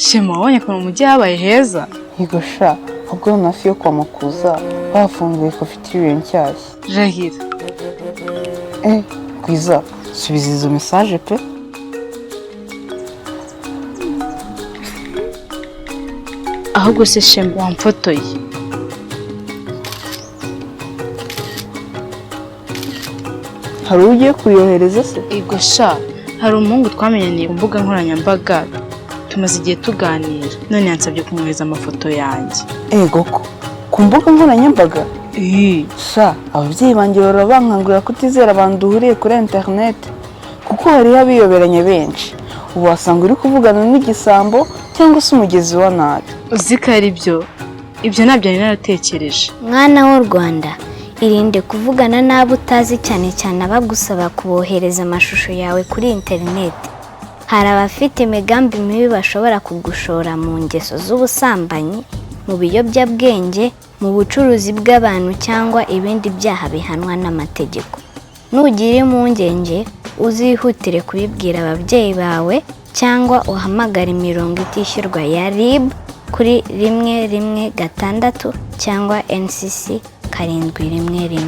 Shema wabonye ko mu mujyi habaye heza? Yego sha, ahubwo nafi yo kwa Makuza bafunguye cafeteria nshyashya. Rahira. Kwiza, subiza izo message pe. Ahubwo se Shema wamfotoye. Hari ugiye kuyohereza se? Yego sha, hari umuhungu twamenyaniye ku mbuga nkoranyambaga. Tumaze igihe tuganira. None yansabye kumwohereza amafoto yanjye. Ego ko. Ku mbuga nkoranyambaga? Sha, ababyeyi banjye baba bankangurira kutizera abantu duhuriye kuri internet kuko hariho abiyoberanye benshi. Ubu wasanga uri kuvugana n'igisambo cyangwa se umugezi wa nabi. Uzi ko ari byo? Ibyo ntabyo nari naratekereje. Mwana w'u Rwanda, irinde kuvugana n'abo utazi cyane cyane abagusaba kubohereza amashusho yawe kuri internet. Hari abafite imigambi mibi bashobora kugushora mu ngeso z'ubusambanyi, mu biyobyabwenge, mu bucuruzi bw'abantu cyangwa ibindi byaha bihanwa n'amategeko. Nugira impungenge, uzihutire kubibwira ababyeyi bawe cyangwa uhamagara imirongo itishyurwa ya RIB kuri 116 cyangwa NCC 711.